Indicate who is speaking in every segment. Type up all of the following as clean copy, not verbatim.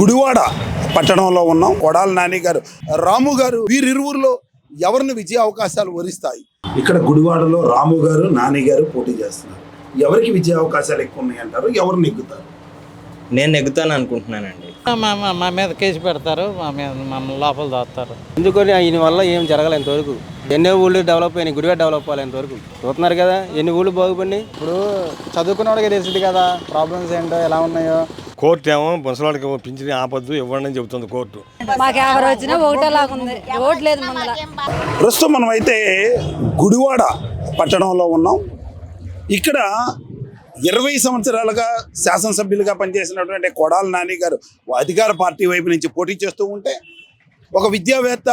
Speaker 1: గుడివాడ పట్టణంలో ఉన్నాం. కొడాల నాని గారు, రాము గారు, వీరిరువురిలో ఎవరిని విజయ అవకాశాలు వరిస్తాయి? ఇక్కడ గుడివాడలో రాము గారు, నాని గారు పోటీ చేస్తున్నారు. ఎవరికి విజయ అవకాశాలు ఎక్కువ ఉన్నాయి అంటారు? ఎవరు నెగ్గుతారు?
Speaker 2: నేను నెగ్గుతాను అనుకుంటున్నానండి.
Speaker 3: మా మీద కేసు పెడతారు, మా మీద మమ్మల్ని లోపల దాస్తారు.
Speaker 4: ఎందుకని ఈయన వల్ల ఏం జరగలేదు ఇంతవరకు. ఎన్నో ఊళ్ళు డెవలప్ అయినాయి, గుడివాడ డెవలప్ అవ్వాలి ఇంతవరకు. చూస్తున్నారు కదా ఎన్ని ఊళ్ళు బాగుపడినాయి.
Speaker 5: ఇప్పుడు చదువుకున్న వాడికి తెలిసింది కదా ప్రాబ్లమ్స్ ఏంటో ఎలా ఉన్నాయో.
Speaker 6: కోర్టు ఏమో ముసలాడికి పింఛని ఆపద్దు ఇవ్వండి అని చెబుతుంది కోర్టు.
Speaker 7: మాకు ఎవరు వచ్చినా ఒకటే లాగుంది, ఓటు లేదు ముందర.
Speaker 1: ప్రస్తుతం మనం అయితే గుడివాడ పట్టణంలో ఉన్నాం. ఇక్కడ 20 సంవత్సరాలుగా శాసనసభ్యులుగా పనిచేసినటువంటి కొడాల నాని గారు అధికార పార్టీ వైపు నుంచి పోటీ చేస్తూ ఉంటే, ఒక విద్యావేత్త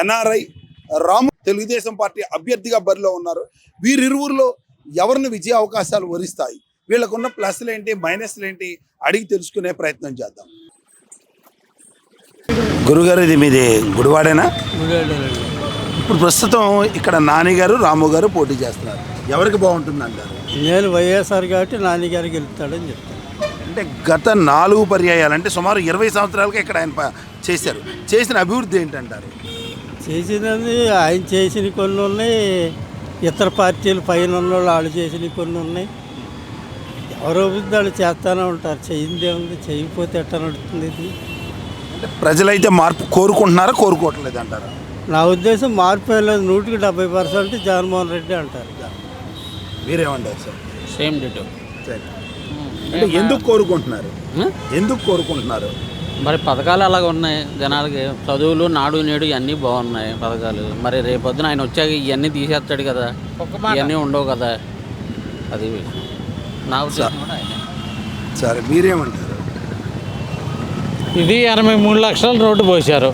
Speaker 1: ఎన్ఆర్ఐ రాము తెలుగుదేశం పార్టీ అభ్యర్థిగా బరిలో ఉన్నారు. వీరిరువురిలో ఎవరిని విజయ అవకాశాలు వరిస్తాయి, వీళ్ళకున్న ప్లస్లు ఏంటి, మైనస్లు ఏంటి అడిగి తెలుసుకునే ప్రయత్నం చేద్దాం. గురుగారు, ఇది మీది గుడివాడేనా? ఇప్పుడు ప్రస్తుతం ఇక్కడ నాని గారు, రాము గారు పోటీ చేస్తున్నారు. ఎవరికి బాగుంటుంది అంటారు?
Speaker 3: నేను వైఎస్ఆర్ కాబట్టి నాని గారికి వెళ్తాడని చెప్తాను.
Speaker 1: అంటే గత 4 పర్యాయాలు అంటే సుమారు 20 సంవత్సరాలుగా ఇక్కడ ఆయన చేశారు. చేసిన అభివృద్ధి ఏంటంటారు?
Speaker 3: చేసినది ఆయన చేసిన కొన్ని ఉన్నాయి, ఇతర పార్టీలు పైన ఉన్న వాళ్ళు చేసినవి కొన్ని ఉన్నాయి. ఎవరో వాళ్ళు చేస్తూనే ఉంటారు. చేయిందే ఉంది, చేయకపోతే ఎట్లా నడుస్తుంది ఇది?
Speaker 1: అంటే ప్రజలైతే మార్పు కోరుకుంటున్నారా, కోరుకోవట్లేదు అంటారా?
Speaker 3: నా ఉద్దేశం మార్పు లేదు. 100% జగన్మోహన్ రెడ్డి అంటారు.
Speaker 1: మీరేమంటారు సార్?
Speaker 3: Same date.
Speaker 1: అంటే ఎందుకు కోరుకుంటున్నారు? ఎందుకు కోరుకుంటున్నారు?
Speaker 8: మరి పథకాలు అలాగ ఉన్నాయి జనాలకి. చదువులు, నాడు నేడు ఇవన్నీ బాగున్నాయి పథకాలు. మరి రేపొద్దున ఆయన వచ్చాక ఇవన్నీ తీసేస్తాడు కదా, ఇవన్నీ ఉండవు కదా. అది నా ఉద్దేశం కూడా ఆయన.
Speaker 1: సరే, మీరేమంటారు?
Speaker 3: ఇది 83 లక్షలు రోడ్డు పోసారు.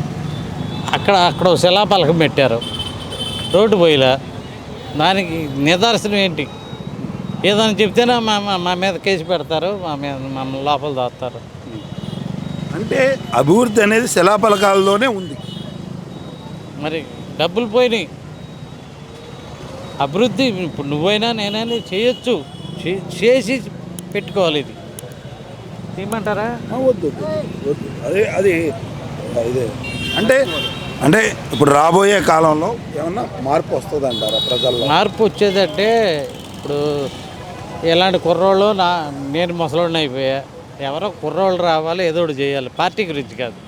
Speaker 3: అక్కడ శిలాపలకం పెట్టారు, రోడ్డు పోయిలా. దానికి నిదర్శనం ఏంటి? ఏదైనా చెప్తేనే మా మీద కేసు పెడతారు, మా మీద మమ్మల్ని లోపల దాస్తారు.
Speaker 1: అంటే అభివృద్ధి అనేది శిలాపలకాలలోనే ఉంది.
Speaker 3: మరి డబ్బులు పోయినాయి. అభివృద్ధి ఇప్పుడు నువ్వైనా నేనైనా చేయొచ్చు, చేసి పెట్టుకోవాలి. ఇది ఏమంటారా?
Speaker 1: వద్దు. అది ఇదే అంటే అంటే ఇప్పుడు రాబోయే కాలంలో ఏమన్నా మార్పు వస్తుంది అంటారా ప్రజల్లో?
Speaker 3: మార్పు వచ్చేదంటే ఇప్పుడు ఇలాంటి కుర్రోళ్ళు నేను ముసలోడిని అయిపోయా. ఎవరో కుర్రోళ్ళు రావాలి, ఏదో ఒకటి చేయాలి. పార్టీ గురించి కాదు,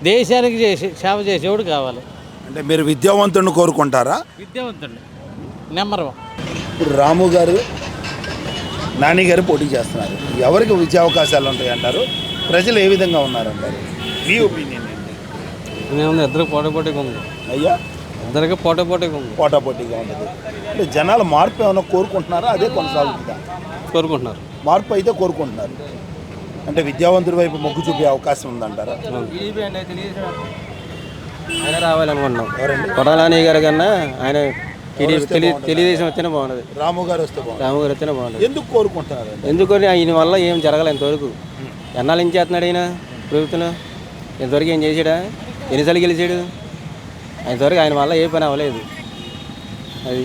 Speaker 3: దేశానికి సేవ చేసేవాడు కావాలి.
Speaker 1: అంటే మీరు విద్యావంతుడిని కోరుకుంటారా?
Speaker 3: విద్యావంతుడిని నెంబర్ 1.
Speaker 1: ఇప్పుడు రాము గారు, నాని గారు పోటీ చేస్తున్నారు. ఎవరికి విద్యా అవకాశాలు ఉంటాయి అంటారు? ప్రజలు ఏ విధంగా ఉన్నారంటారు? మీ ఒపీనియన్ ఏంటి?
Speaker 4: మేము ఇద్దరికి పోటాపోటీగా ఉంది.
Speaker 1: అయ్యా,
Speaker 4: ఇద్దరికి పోటాపోటీగా ఉంది.
Speaker 1: పోటాపోటీగా ఉండదు. అంటే జనాలు మార్పు ఏమైనా కోరుకుంటున్నారా? అదే కొనసాగుతుందా?
Speaker 4: కోరుకుంటున్నారు.
Speaker 1: మార్పు అయితే కోరుకుంటున్నారు. అంటే విద్యావంతుడి వైపు మొగ్గు చూపే అవకాశం ఉందంటారా?
Speaker 4: ఆయన రావాలనుకుంటున్నాం. కొడాల నాని గారు కన్నా ఆయన తెలుగుదేశం వస్తేనే బాగుంటుంది.
Speaker 1: రాము గారు వస్తే బాగుంటుంది.
Speaker 4: రాము గారు వస్తేనే బాగుంటుంది.
Speaker 1: ఎందుకు కోరుకుంటున్నారు?
Speaker 4: ఎందుకని ఈయన వల్ల ఏం జరగలేదు ఇంతవరకు. ఎన్నాళ్ళు ఏం చేస్తున్నాడు ఆయన ప్రభుత్వంలో? ఇంతవరకు ఏం చేసాడా? ఎన్నిసార్లు గెలిచాడు? ఇంతవరకు ఆయన వల్ల ఏ పని అవ్వలేదు. అది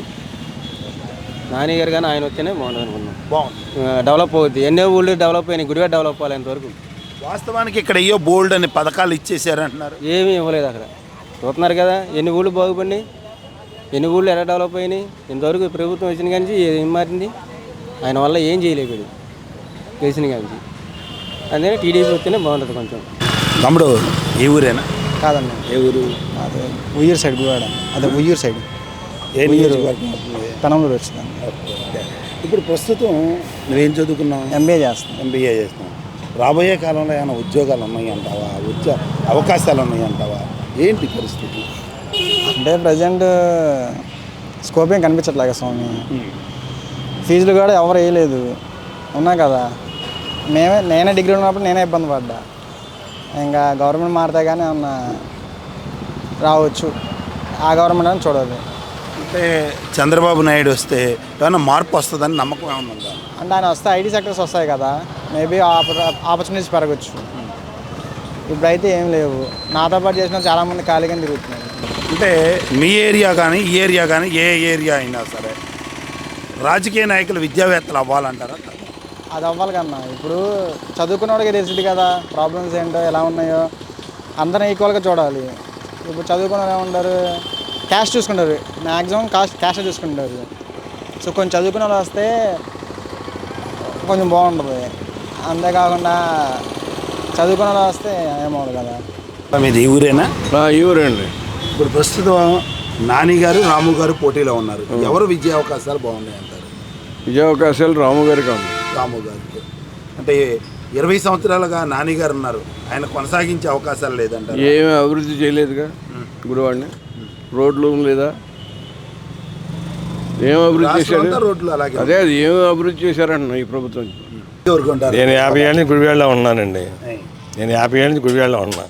Speaker 4: నాని గారు కానీ ఆయన వస్తేనే బాగుంటుంది అనుకున్నాం.
Speaker 1: బాగుంది,
Speaker 4: డెవలప్ అవుద్ది. ఎన్నో ఊళ్ళు డెవలప్ అయినాయి, గుడివాడ డెవలప్ అవ్వాలి ఇంతవరకు.
Speaker 1: వాస్తవానికి ఇక్కడ అయ్యో బోల్డ్ అని పథకాలు ఇచ్చేసారంటున్నారు.
Speaker 4: ఏమీ ఇవ్వలేదు అక్కడ. చూస్తున్నారు కదా ఎన్ని ఊళ్ళు బాగుపడినాయి, ఎన్ని ఊళ్ళు ఎలా డెవలప్ అయినాయి. ఇంతవరకు ప్రభుత్వం వచ్చిన కానీ ఏం మారింది? ఆయన వల్ల ఏం చేయలేకపోయాడు గెలిచిన కానీ. అందుకని టీడీపీ వస్తేనే బాగుంటుంది కొంచెం.
Speaker 1: తమ్ముడు ఏ ఊరేనా?
Speaker 5: కాదన్న,
Speaker 1: ఏ ఊరు?
Speaker 5: అదే ఉయ్యూరు సైడ్ గుడివాడ. అదే ఉయ్యూరు సైడ్
Speaker 1: ఏ నియోజకవర్గం?
Speaker 5: పెనంలూరు వచ్చింది.
Speaker 1: ఇప్పుడు ప్రస్తుతం నువ్వేం చదువుకున్నావు?
Speaker 5: ఎంబీఏ చేస్తాను.
Speaker 1: ఎంబీఏ చేస్తున్నావు. రాబోయే కాలంలో ఏమైనా ఉద్యోగాలు ఉన్నాయంటావా? అవకాశాలు ఉన్నాయంటావా? ఏంటి పరిస్థితి?
Speaker 5: అంటే ప్రజెంట్ స్కోప్ ఏం కనిపించట్లేక స్వామి. ఫీజులు కూడా ఎవరు వేయలేదు. ఉన్నా కదా, నేనే డిగ్రీ ఉన్నప్పుడు నేనే ఇబ్బంది పడ్డా. ఇంకా గవర్నమెంట్ మారితే కానీ ఏమన్నా రావచ్చు. ఆ గవర్నమెంట్ అని చూడాలి.
Speaker 1: అంటే చంద్రబాబు నాయుడు వస్తే ఏమైనా మార్పు వస్తుందని నమ్మకం ఏమన్నా ఉందా?
Speaker 5: అంటే ఆయన వస్తే ఐటీ సెక్టర్స్ వస్తాయి కదా, మేబీ ఆపర్చునిటీస్ పెరగచ్చు. ఇప్పుడైతే ఏం లేవు. నాతో పాటు చేసిన చాలామంది ఖాళీగానే తిరుగుతున్నారు.
Speaker 1: అంటే మీ ఏరియా కానీ ఈ ఏరియా కానీ ఏ ఏరియా అయినా సరే రాజకీయ నాయకులు విద్యావేత్తలు అవ్వాలంటారా?
Speaker 5: అది అవ్వాలి కన్నా. ఇప్పుడు చదువుకున్నవాడికి తెలిసింది కదా ప్రాబ్లమ్స్ ఏంటో ఎలా ఉన్నాయో, అందరం ఈక్వల్గా చూడాలి. ఇప్పుడు చదువుకున్న వాళ్ళు ఏమంటారు, క్యాష్ చూసుకుంటారు, మ్యాక్సిమం క్యాష్ చూసుకుంటారు. సో కొంచెం చదువుకున్న వాళ్ళు వస్తే కొంచెం బాగుంటుంది. అంతేకాకుండా చదువుకున్న వాళ్ళు వస్తే ఏమవుతుంది కదా.
Speaker 1: మీది ఈ ఊరేనా?
Speaker 6: ఈ ఊరండి.
Speaker 1: ఇప్పుడు ప్రస్తుతం నాని గారు రాము గారు పోటీలో ఉన్నారు. ఎవరు విజయ అవకాశాలు బాగున్నాయి అంటారు?
Speaker 6: విజయ అవకాశాలు రాము గారికి ఉంది.
Speaker 1: రాము గారికి అంటే 20 సంవత్సరాలుగా నాని గారు ఉన్నారు, ఆయన కొనసాగించే అవకాశాలు లేదంటారు.
Speaker 6: ఏమి అభివృద్ధి చేయలేదుగా గుడివాడిని. రోడ్లు లేదా, ఏం అభివృద్ధి చేశారు?
Speaker 1: రోడ్లు అలాగే
Speaker 6: అదే అది ఏం అభివృద్ధి చేశారంటున్నా ఈ ప్రభుత్వం.
Speaker 1: కోరుకుంటారు.
Speaker 6: నేను 50 ఏళ్ళ నుంచి గుడివాడలో ఉన్నానండి. నేను 50 ఏళ్ళ నుంచి గుడివాడలో ఉన్నా.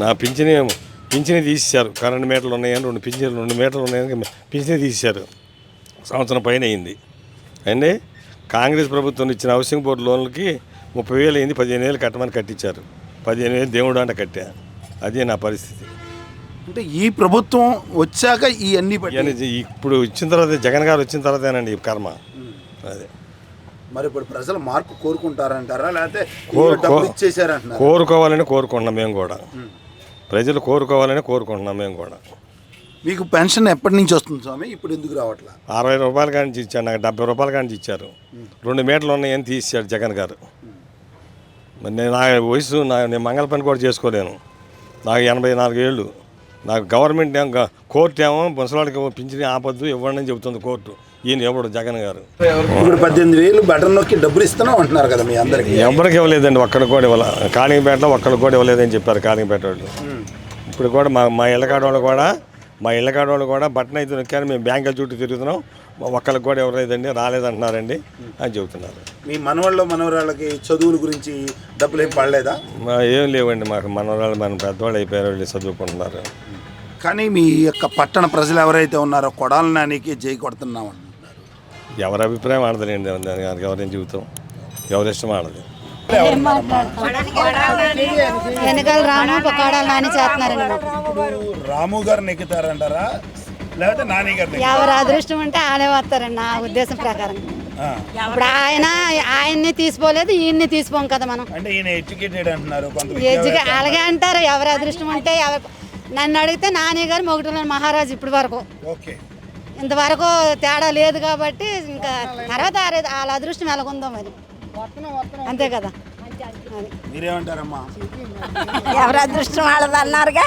Speaker 6: నా పింఛని తీసేశారు. కరెంటు మీటర్లు ఉన్నాయని 2 మీటర్లు ఉన్నాయని పింఛని తీసేశారు. సంవత్సరం పైన అయింది అండి. కాంగ్రెస్ ప్రభుత్వం ఇచ్చిన హౌసింగ్ బోర్డు లోన్లకి 30,000 అయింది. 15,000 కట్టమని కట్టించారు. 15,000 దేవుడు అంటే కట్టా. అదే నా పరిస్థితి.
Speaker 1: అంటే ఈ ప్రభుత్వం వచ్చాక ఇవన్నీ
Speaker 6: ఇప్పుడు ఇచ్చిన తర్వాత జగన్ గారు వచ్చిన తర్వాతేనండి ఈ కర్మ. అదే
Speaker 1: మరి ఇప్పుడు ప్రజలు మార్పు కోరుకుంటారంటారా, లేకపోతే ఇచ్చేసారంటున్నారా?
Speaker 6: కోరుకోవాలని కోరుకుంటున్నాం మేము కూడా. ప్రజలు కోరుకోవాలని కోరుకుంటున్నాం మేము కూడా.
Speaker 1: మీకు పెన్షన్ ఎప్పటి నుంచి వస్తుంది స్వామి? ఇప్పుడు ఎందుకు రావట్లా?
Speaker 6: 60 రూపాయల కానించి ఇచ్చారు, నాకు 70 రూపాయల కానించి ఇచ్చారు. 2 మీటర్లు ఉన్నాయని తీసేశాడు జగన్ గారు. మరి నేను నా వయసు నేను మంగళ పని కూడా చేసుకోలేను. నాకు 84 ఏళ్ళు. నాకు గవర్నమెంట్ కోర్టు ఏమో ముసలాడికి పింఛని ఆపద్దు ఇవ్వండి అని చెబుతుంది కోర్టు. ఈయన ఎవడు జగన్ గారు.
Speaker 1: ఇప్పుడు 18,000 బటన్ నొక్కి డబ్బులు ఇస్తున్నాం అంటున్నారు కదా మీ అందరికి.
Speaker 6: ఎవరికి ఇవ్వలేదండి, ఒక్కడికి కూడా ఇవ్వాలి. కాళింగపేటలో ఒక్కడికి కూడా ఇవ్వలేదని చెప్పారు కాళింగపేట వాళ్ళు. ఇప్పుడు కూడా మా ఇళ్ళకాడ వాళ్ళు కూడా బటన్ అయితే నొక్కారు, మేము బ్యాంకుల చుట్టూ తిరుగుతున్నాం, ఒక్కరికి కూడా ఎవరైందండి రాలేదంటున్నారండి అని చెబుతున్నారు.
Speaker 1: మీ మనవరాళ్ళకి చదువుల గురించి డబ్బులు ఏం పడలేదా?
Speaker 6: ఏం లేవండి మాకు. మనవరాళ్ళు మన పెద్దవాళ్ళు అయిపోయారు, వాళ్ళు చదువుకుంటున్నారు.
Speaker 1: కానీ మీ యొక్క పట్టణ ప్రజలు ఎవరైతే ఉన్నారో కొడాలి నానికి జై కొడుతున్నాం అంటున్నారు.
Speaker 6: ఎవరి అభిప్రాయం ఆడదండి, దానికి ఎవరేం చెబుతాం, ఎవరి ఇష్టం ఆడదు.
Speaker 7: వెనకాల రాము కొడాలి నాని చేస్తున్నారండి.
Speaker 1: రాము గారు నెక్కుతారంటారా, లేకపోతే నాని గారు?
Speaker 7: ఎవరు అదృష్టం ఉంటే ఆడే వస్తారండి నా ఉద్దేశం ప్రకారం. ఇప్పుడు ఆయన్ని తీసుకోలేదు, ఈయన్ని తీసుకోం కదా మనం.
Speaker 1: అంటే ఈయన ఎడ్యుకేటెడ్ అంటున్నారు,
Speaker 7: అలాగే అంటారు. ఎవరు అదృష్టం ఉంటే నన్ను అడిగితే నాని గారు మొగటంలో మహారాజు ఇప్పటి వరకు. ఇంతవరకు తేడా లేదు కాబట్టి ఇంకా తర్వాత వాళ్ళ అదృష్టం ఎలాగుందో మరి, అంతే కదా.
Speaker 1: మీరేమంటారమ్మా?
Speaker 7: ఎవరు అదృష్టం వాళ్ళది అన్నారుగా.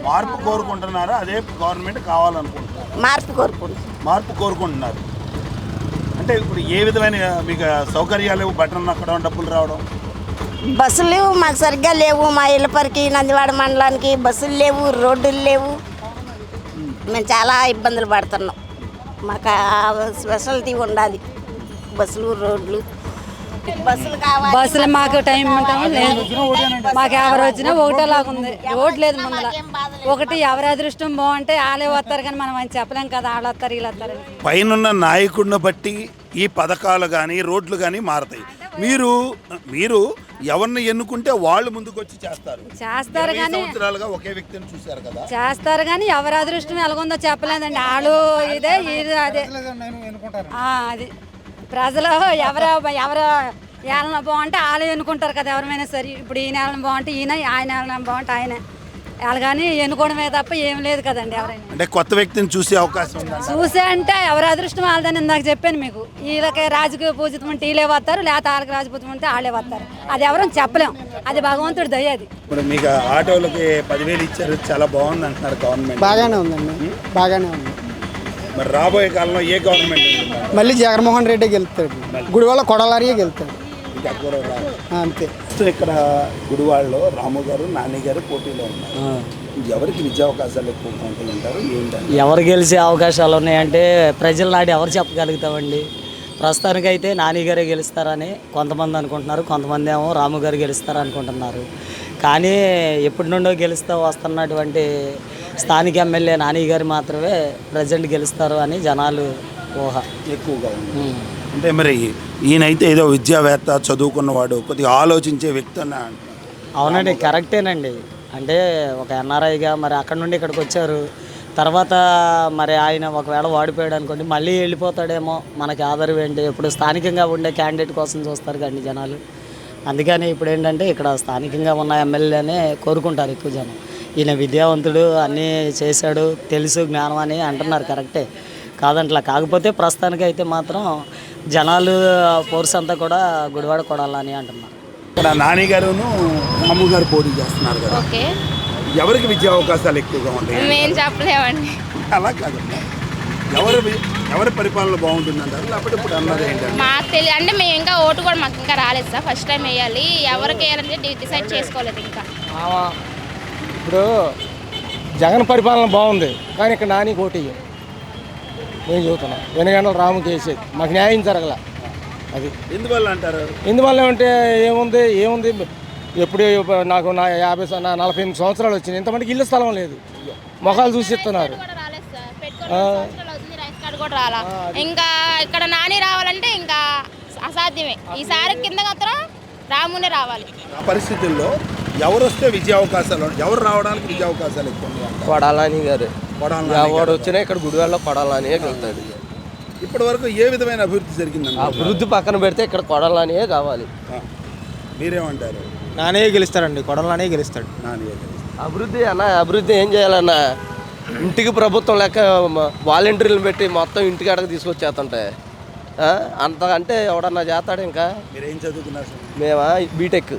Speaker 1: మార్పు కోరుకుంటున్నారా, అదే గవర్నమెంట్ కావాలనుకుంటున్నారు? మార్పు కోరుకుంటున్నారు. అంటే ఇప్పుడు ఏ విధమైన మీకు సౌకర్యాలు, బటన్ నొక్కడం, డబ్బులు రావడం?
Speaker 9: బస్సులు లేవు, మాకు సరిగ్గా లేవు. మా ఇళ్ళపరికి నందివాడ మండలానికి బస్సులు లేవు, రోడ్డులు లేవు. మేము చాలా ఇబ్బందులు పడుతున్నాం. మాకు స్పెషాలిటీ ఉండాలి, బస్సులు రోడ్లు.
Speaker 7: బస్సులు మాకు టైం లేదు. మాకు ఎవరు వచ్చినా ఒకటేలాగా ఉంది, రోడ్ లేదు ముందర. ఒకటి ఎవరి అదృష్టం బాగుంటే వాళ్ళే వస్తారు, కానీ మనం అని చెప్పలేం కదా, వాళ్ళు వస్తారు వీళ్ళు వస్తారు.
Speaker 1: పైన నాయకుడిని బట్టి ఈ పథకాలు కానీ రోడ్లు కానీ మారుతాయి. మీరు ఎవరిని ఎన్నుకుంటే వాళ్ళు ముందుకు వచ్చి చేస్తారు కానీ సంవత్సరాలుగా ఒకే వ్యక్తిని చూశారు కదా,
Speaker 7: చేస్తారు కానీ ఎవరి అదృష్టం ఎలాగుందో చెప్పలేదండి. వాళ్ళు ఇదే ఇది అదే. అది ప్రజలు ఎవరు ఏళ్ళ బాగుంటే వాళ్ళే ఎన్నుకుంటారు కదా ఎవరైనా సరే. ఇప్పుడు ఈయన ఏళ్ళ బాగుంటే ఈయన, ఆయన ఏళ్ళ బాగుంటే ఆయన. వాళ్ళు కానీ ఎన్నుకోవడమే తప్ప ఏం లేదు కదండి. ఎవరైనా
Speaker 1: అంటే కొత్త వ్యక్తిని చూసే అవకాశం ఉంది.
Speaker 7: చూసే అంటే ఎవరి అదృష్టం వాళ్ళదని ఇందాక చెప్పాను మీకు. వీళ్ళకి రాజకీయ పూజితం ఉంటే వీళ్ళే వస్తారు, లేకపోతే వాళ్ళకి రాజపూజితం ఉంటే వాళ్ళే వస్తారు. అది ఎవరని చెప్పలేం, అది భగవంతుడి దయ. అది
Speaker 1: ఇప్పుడు మీకు ఆటోలకి 10,000 ఇచ్చారు, చాలా బాగుంది అంటున్నారు గవర్నమెంట్.
Speaker 5: బాగానే ఉందండి, బాగానే ఉంది.
Speaker 1: మరి రాబోయే కాలంలో ఏ గవర్నమెంట్
Speaker 5: మళ్ళీ జగన్మోహన్ రెడ్డి గెలుస్తాడు, గుడివాడ కొడాలి గెలుస్తాడు అంతే.
Speaker 1: ఇక్కడ గుడివాడలో రాము గారు, నాని గారు పోటీలో ఉన్నారు. ఎవరికి విద్యా అవకాశాలు ఎక్కువ ఉంటారు? ఏంటంటే
Speaker 10: ఎవరు గెలిచే అవకాశాలు ఉన్నాయంటే ప్రజల నాటి ఎవరు చెప్పగలుగుతామండి. ప్రస్తుతానికైతే నాని గారే గెలుస్తారని కొంతమంది అనుకుంటున్నారు, కొంతమంది ఏమో రాము గారు గెలుస్తారు అనుకుంటున్నారు. కానీ ఎప్పటి నుండో గెలుస్తూ వస్తున్నటువంటి స్థానిక ఎమ్మెల్యే నాని గారు మాత్రమే ప్రజెంట్ గెలుస్తారు అని జనాలు ఊహ
Speaker 1: ఎక్కువగా ఉంది. అంటే మరి ఈయనైతే ఏదో విద్యావేత్త, చదువుకున్నవాడు, కొద్దిగా ఆలోచించే వ్యక్తి అని.
Speaker 10: అవునండి, కరెక్టేనండి. అంటే ఒక ఎన్ఆర్ఐగా మరి అక్కడ నుండి ఇక్కడికి వచ్చారు, తర్వాత మరి ఆయన ఒకవేళ ఓడిపోయాడు అనుకోండి మళ్ళీ వెళ్ళిపోతాడేమో, మనకి ఆధారం ఏంటి, ఇప్పుడు స్థానికంగా ఉండే క్యాండిడేట్ కోసం చూస్తారు కానీ జనాలు. అందుకని ఇప్పుడు ఏంటంటే ఇక్కడ స్థానికంగా ఉన్న ఎమ్మెల్యేనే కోరుకుంటారు ఎక్కువ జనం. ఈయన విద్యావంతుడు, అన్నీ చేశాడు, తెలుసు, జ్ఞానం అని అంటున్నారు, కరెక్టే కాదంట్లా. కాకపోతే ప్రస్తుతానికి అయితే మాత్రం జనాలు ఫోర్స్ అంతా కూడా గుడివాడ కొడాలని అంటున్నారు.
Speaker 1: ఇక్కడ నాని గారును రాము గారు పోటీ చేస్తున్నారు కదా,
Speaker 11: ఓకే,
Speaker 1: ఎవరికి విద్యా అవకాశాలు ఎక్కువగా ఉంటాయి?
Speaker 11: మేము చెప్పలేమండి.
Speaker 1: అలా కాదమ్మా, ఎవరి పరిపాలన బాగుంటుందంటారు, లేకపోతే ఇప్పుడు అన్నది ఏంటంటే
Speaker 11: మాకు తెలియదు అంటే మేము ఇంకా ఓటు కూడా మాకు ఇంకా రాలేదు సార్. ఫస్ట్ టైం వేయాలి, ఎవరికి వేయాలని డిసైడ్ చేసుకోలేదు ఇంకా.
Speaker 4: ఇప్పుడు జగన్ పరిపాలన బాగుంది కానీ ఇక్కడ నాని కోటి నేను చెబుతున్నా. వెనుగంటల రాముకి వేసేది మాకు న్యాయం జరగల. అది
Speaker 1: ఎందువల్ల అంటారు?
Speaker 4: ఎందువల్ల అంటే ఏముంది ఎప్పుడు నాకు 48 సంవత్సరాలు వచ్చింది, ఇంతమందికి ఇల్లు స్థలం లేదు, మొఖాలు చూసి ఇస్తున్నారు.
Speaker 11: రైస్ కార్డు కూడా రాలా. ఇంకా ఇక్కడ నాని రావాలంటే ఇంకా అసాధ్యమే. ఈసారి కింద మాత్రం రామునే రావాలి.
Speaker 1: ఆ పరిస్థితుల్లో ఎవరు వస్తే విద్యా అవకాశాలు, ఎవరు రావడానికి విద్యా అవకాశాలు ఎక్కువ ఉన్నాయి?
Speaker 4: కొడాలని గారు
Speaker 1: కొడాలి
Speaker 4: వాడు వచ్చినా ఇక్కడ గుడివాడలో కొడాలనే వెళ్తాడు.
Speaker 1: ఇప్పటి వరకు ఏ విధమైన అభివృద్ధి జరిగిందండి?
Speaker 4: అభివృద్ధి పక్కన పెడితే ఇక్కడ కొడాలనే కావాలి.
Speaker 1: మీరేమంటారు?
Speaker 5: నానే గెలుస్తాడండి, కొడాలనే గెలుస్తాడు.
Speaker 1: నాని
Speaker 4: అభివృద్ధి అన్న, అభివృద్ధి ఏం చేయాలన్నా, ఇంటికి ప్రభుత్వం లెక్క వాలంటీర్లు పెట్టి మొత్తం ఇంటికి అడగ తీసుకొచ్చేస్తుంటే అంతకంటే ఎవడన్నా చేస్తాడు? ఇంకా
Speaker 1: మీరేం చదువుకున్నారు?
Speaker 4: మేమా బీటెక్.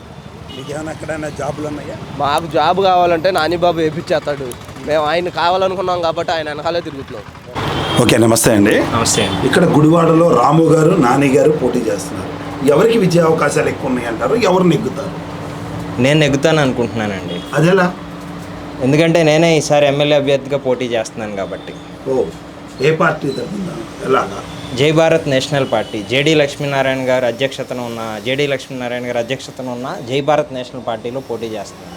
Speaker 1: మీకు ఏమైనా ఎక్కడైనా జాబులు ఉన్నాయా?
Speaker 4: మాకు జాబ్ కావాలంటే నానిబాబు వేయించేస్తాడు. మేము ఆయన కావాలనుకున్నాం కాబట్టి ఆయన వెనకాలే తిరుగుతున్నాం.
Speaker 1: ఓకే, నమస్తే అండి.
Speaker 2: నమస్తే అండి.
Speaker 1: ఇక్కడ గుడివాడలో రాము గారు, నాని గారు పోటీ చేస్తున్నారు. ఎవరికి విద్యా అవకాశాలు ఎక్కువ ఉన్నాయి అంటారు? ఎవరు నెగ్గుతారు?
Speaker 2: నేను నెగ్గుతాను అనుకుంటున్నానండి.
Speaker 1: అదేలా?
Speaker 2: ఎందుకంటే నేనే ఈసారి ఎమ్మెల్యే అభ్యర్థిగా పోటీ చేస్తున్నాను కాబట్టి.
Speaker 1: ఓ, ఏ పార్టీ తరఫున? ఎలాగా?
Speaker 2: జై Bharat national party, JD Lakshminarayana గారు అధ్యక్షతన ఉన్న జై భారత్ నేషనల్ పార్టీలో పోటీ చేస్తున్నాను.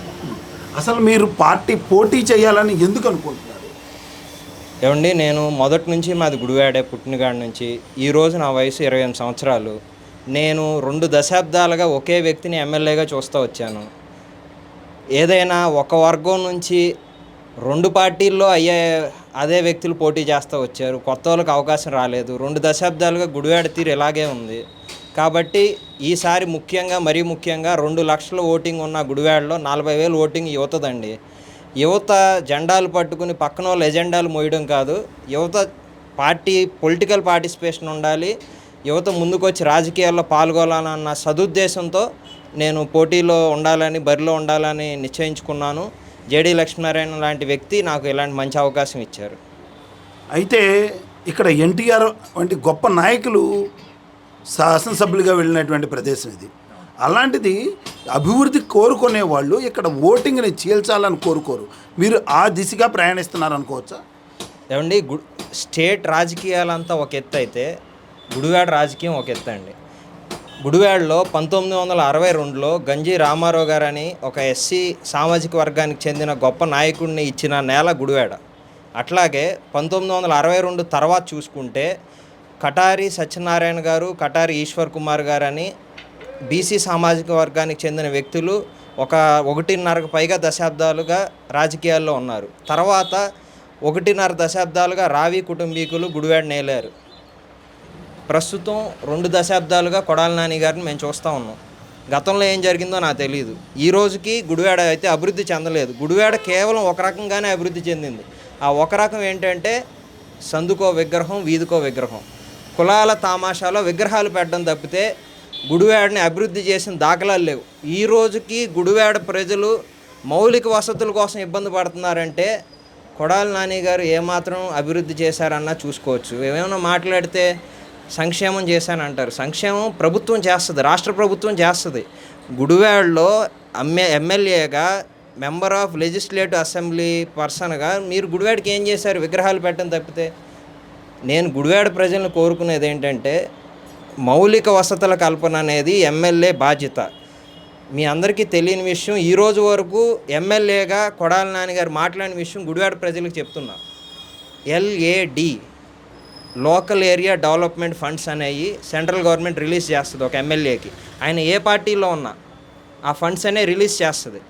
Speaker 1: అసలు మీరు పార్టీ పోటీ చేయాలని ఎందుకు అనుకుంటున్నారు?
Speaker 2: ఏమండి, నేను మొదటి నుంచి మాది గుడివాడే, పుట్టినగాడి నుంచి. ఈరోజు నా వయసు 28 సంవత్సరాలు. నేను 2 దశాబ్దాలుగా ఒకే వ్యక్తిని ఎమ్మెల్యేగా చూస్తూ వచ్చాను. ఏదైనా ఒక వర్గం నుంచి 2 పార్టీల్లో అదే వ్యక్తులు పోటీ చేస్తూ వచ్చారు. కొత్త వాళ్ళకి అవకాశం రాలేదు. 2 దశాబ్దాలుగా గుడివాడ తీరు ఇలాగే ఉంది. కాబట్టి ఈసారి మరీ ముఖ్యంగా 2 లక్షల ఓటింగ్ ఉన్న గుడివాడలో 40,000 ఓటింగ్ యువతదండి. యువత జెండాలు పట్టుకుని పక్కన వాళ్ళు ఎజెండాలు మోయడం కాదు, యువత పొలిటికల్ పార్టిసిపేషన్ ఉండాలి, యువత ముందుకొచ్చి రాజకీయాల్లో పాల్గొనాలన్న సదుద్దేశంతో నేను పోటీలో ఉండాలని, బరిలో ఉండాలని నిశ్చయించుకున్నాను. జేడీ లక్ష్మీనారాయణ లాంటి వ్యక్తి నాకు ఇలాంటి మంచి అవకాశం ఇచ్చారు.
Speaker 1: అయితే ఇక్కడ ఎన్టీఆర్ వంటి గొప్ప నాయకులు శాసనసభ్యులుగా వెళ్ళినటువంటి ప్రదేశం ఇది. అలాంటిది అభివృద్ధి కోరుకునే వాళ్ళు ఇక్కడ ఓటింగ్ని చీల్చాలని కోరుకోరు. మీరు ఆ దిశగా ప్రయాణిస్తున్నారు అనుకోవచ్చా?
Speaker 2: ఏమండి, స్టేట్ రాజకీయాలంతా ఒక ఎత్తు అయితే గుడివాడ రాజకీయం ఒక ఎత్తు అండి. గుడివాడలో 1962లో గంజి రామారావు గారని ఒక ఎస్సీ సామాజిక వర్గానికి చెందిన గొప్ప నాయకుడిని ఇచ్చిన నేల గుడివాడ. అట్లాగే 1962 తర్వాత చూసుకుంటే కటారి సత్యనారాయణ గారు, కటారి ఈశ్వర్ కుమార్ గారు అని బీసీ సామాజిక వర్గానికి చెందిన వ్యక్తులు 1.5 పైగా దశాబ్దాలుగా రాజకీయాల్లో ఉన్నారు. తర్వాత 1.5 దశాబ్దాలుగా రావి కుటుంబీకులు గుడివాడ నేలారు. ప్రస్తుతం 2 దశాబ్దాలుగా కొడాలి నాని గారిని మేము చూస్తూ ఉన్నాం. గతంలో ఏం జరిగిందో నాకు తెలియదు. ఈ రోజుకి గుడివాడ అయితే అభివృద్ధి చెందలేదు. గుడివాడ కేవలం ఒక రకంగానే అభివృద్ధి చెందింది. ఆ ఒక రకం ఏంటంటే సందుకో విగ్రహం, వీధికో విగ్రహం, కులాల తామాషాలో విగ్రహాలు పెట్టడం తప్పితే గుడివాడని అభివృద్ధి చేసిన దాఖలాలు లేవు. ఈ రోజుకి గుడివాడ ప్రజలు మౌలిక వసతుల కోసం ఇబ్బంది పడుతున్నారంటే కొడాలి నాని గారు ఏమాత్రం అభివృద్ధి చేశారన్నా చూసుకోవచ్చు. ఏమైనా మాట్లాడితే సంక్షేమం చేశానంటారు. సంక్షేమం ప్రభుత్వం చేస్తుంది, రాష్ట్ర ప్రభుత్వం చేస్తుంది. గుడివాడలో ఎమ్మెల్యేగా, మెంబర్ ఆఫ్ లెజిస్లేటివ్ అసెంబ్లీ పర్సన్గా మీరు గుడివాడకి ఏం చేశారు? విగ్రహాలు పెట్టడం తప్పితే. నేను గుడివాడ ప్రజలను కోరుకునేది ఏంటంటే మౌలిక వసతుల కల్పన అనేది ఎమ్మెల్యే బాధ్యత. మీ అందరికీ తెలియని విషయం, ఈరోజు వరకు ఎమ్మెల్యేగా కొడాలి నాని గారు మాట్లాడిన విషయం గుడివాడ ప్రజలకు చెప్తున్నా. LAD local area development funds అనేవి సెంట్రల్ గవర్నమెంట్ రిలీజ్ చేస్తుంది ఒక ఎమ్మెల్యేకి. ఆయన ఏ పార్టీలో ఉన్నా ఆ ఫండ్స్ అనేవి రిలీజ్ చేస్తుంది.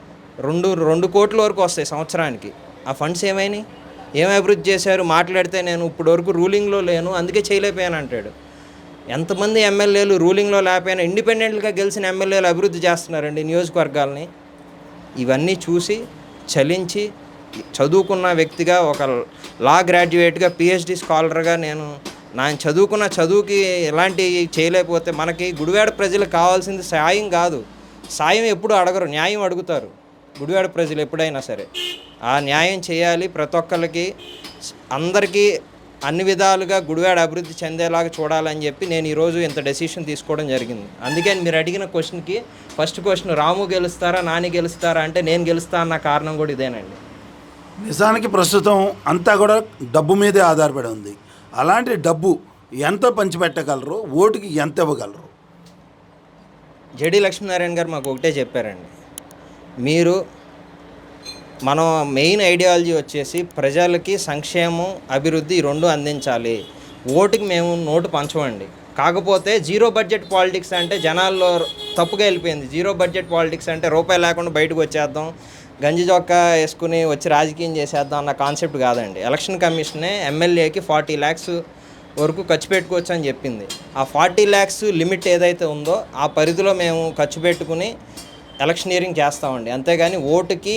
Speaker 2: 2 కోట్ల వరకు వస్తాయి సంవత్సరానికి. ఆ ఫండ్స్ ఏమైనాయి? ఏం అభివృద్ధి చేశారు మాట్లాడితే నేను ఇప్పటివరకు రూలింగ్లో లేను అందుకే చేయలేకపోయాను అంటాడు. ఎంతమంది ఎమ్మెల్యేలు రూలింగ్లో లేకపోయినా ఇండిపెండెంట్గా గెలిచిన ఎమ్మెల్యేలు అభివృద్ధి చేస్తున్నారండి నియోజకవర్గాల్ని. ఇవన్నీ చూసి చలించి చదువుకున్న వ్యక్తిగా ఒక లా గ్రాడ్యుయేట్గా పిహెచ్డి స్కాలర్గా నేను చదువుకున్న చదువుకి ఎలాంటి చేయలేకపోతే మనకి గుడివాడ ప్రజలకు కావాల్సింది సాయం కాదు. సాయం ఎప్పుడు అడగరు, న్యాయం అడుగుతారు గుడివాడ ప్రజలు ఎప్పుడైనా సరే. ఆ న్యాయం చేయాలి ప్రతి ఒక్కరికి, అందరికీ అన్ని విధాలుగా గుడివాడ అభివృద్ధి చెందేలాగా చూడాలని చెప్పి నేను ఈరోజు ఇంత డెసిషన్ తీసుకోవడం జరిగింది. అందుకని మీరు అడిగిన క్వశ్చన్కి ఫస్ట్ క్వశ్చన్ రాము గెలుస్తారా నాని గెలుస్తారా అంటే నేను గెలుస్తా అన్న కారణం కూడా ఇదేనండి.
Speaker 1: నిజానికి ప్రస్తుతం అంతా కూడా డబ్బు మీదే ఆధారపడి ఉంది. అలాంటి డబ్బు ఎంత పంచిపెట్టగలరు, ఓటుకి ఎంత ఇవ్వగలరు?
Speaker 2: జెడి లక్ష్మీనారాయణ గారు మాకు ఒకటే చెప్పారండి, మీరు మనం మెయిన్ ఐడియాలజీ వచ్చేసి ప్రజలకి సంక్షేమం అభివృద్ధి ఈ రెండు అందించాలి. ఓటుకి మేము నోటు పంచమండి. కాకపోతే జీరో బడ్జెట్ పాలిటిక్స్ అంటే జనాల్లో తప్పుగా వెళ్ళిపోయింది. జీరో బడ్జెట్ పాలిటిక్స్ అంటే రూపాయి లేకుండా బయటకు వచ్చేద్దాం, గంజి చొక్కా వేసుకుని వచ్చి రాజకీయం చేసేద్దాం అన్న కాన్సెప్ట్ కాదండి. ఎలక్షన్ కమిషనే ఎమ్మెల్యేకి 40 lakhs వరకు ఖర్చు పెట్టుకోవచ్చు అని చెప్పింది. ఆ 40 lakhs లిమిట్ ఏదైతే ఉందో ఆ పరిధిలో మేము ఖర్చు పెట్టుకుని ఎలక్షనీరింగ్ చేస్తామండి. అంతేగాని ఓటుకి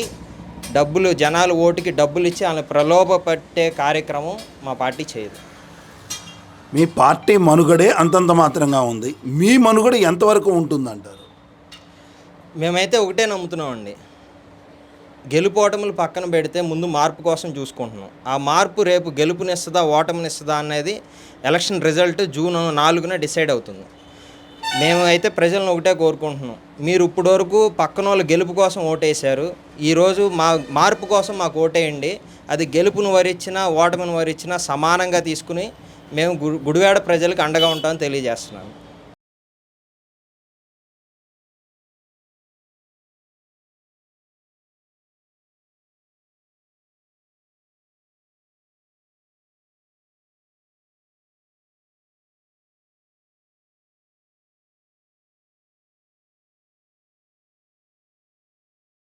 Speaker 2: డబ్బులు, జనాలు ఓటుకి డబ్బులు ఇచ్చి వాళ్ళని ప్రలోభ పట్టే కార్యక్రమం మా పార్టీ చేయదు.
Speaker 1: మీ పార్టీ మనుగడే అంతంత మాత్రంగా ఉంది. మీ మనుగడ ఎంతవరకు ఉంటుందంటారు?
Speaker 2: మేమైతే ఒకటే నమ్ముతున్నామండి, గెలుపోటములు పక్కన పెడితే ముందు మార్పు కోసం చూసుకుంటున్నాం. ఆ మార్పు రేపు గెలుపునిస్తుందా ఓటమినిస్తుందా అనేది ఎలక్షన్ రిజల్ట్ జూన్ 4న డిసైడ్ అవుతుంది. మేము అయితే ప్రజలను ఒకటే కోరుకుంటున్నాం, మీరు ఇప్పటి వరకు పక్కన వాళ్ళు గెలుపు కోసం ఓటేశారు, ఈరోజు మా మార్పు కోసం మాకు ఓటేయండి. అది గెలుపును వరించినా ఓటమిని వరించినా సమానంగా తీసుకుని మేము గుడివాడ ప్రజలకు అండగా ఉంటామని తెలియజేస్తున్నాను.